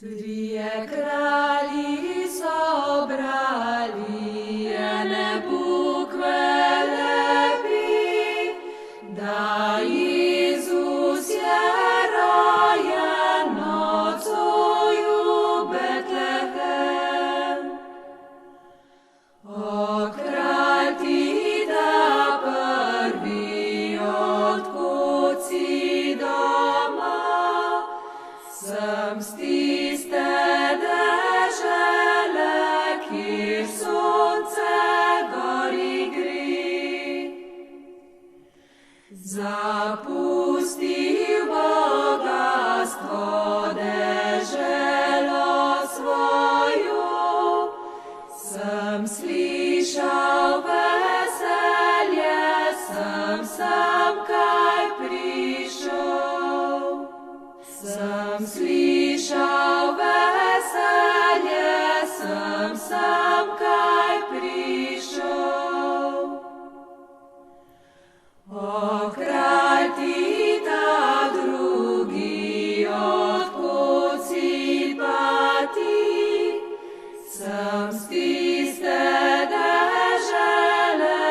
Trije kralji so brali ene bukve lepi, da Jezus je rojen nocoj v Betlehem. O kralj ti da prvi, odkud si doma, sem s tiste dežele, kjer sonce gori gre. Zapustil bogastvo, deželo svojo, sem slišal veselje, sem kaj prišel. Sem slišal veselje, sem kaj prišel. O kralj ti ta drugi, odkud si pa ti, sem s tiste dežele,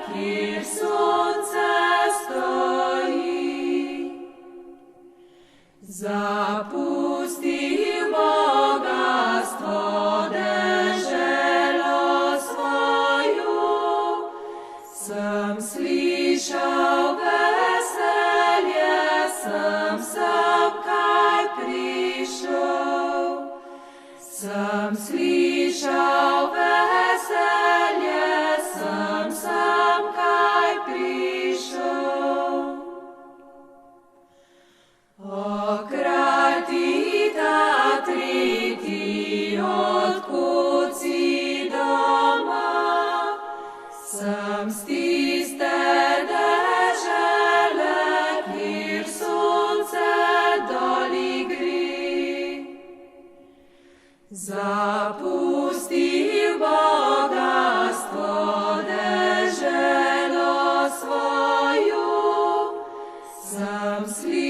kjer sonce stoji. Zapustil bogastvo, deželo svojo, sem slišal veselje, sem kaj prišel. Sem slišal veselje, sem kaj prišel. O kralj ti ta tretji, odkud si doma, sem s tiste dežele, kjer sonce doli gre. Zapustil bogastvo, deželo svojo, sem slišal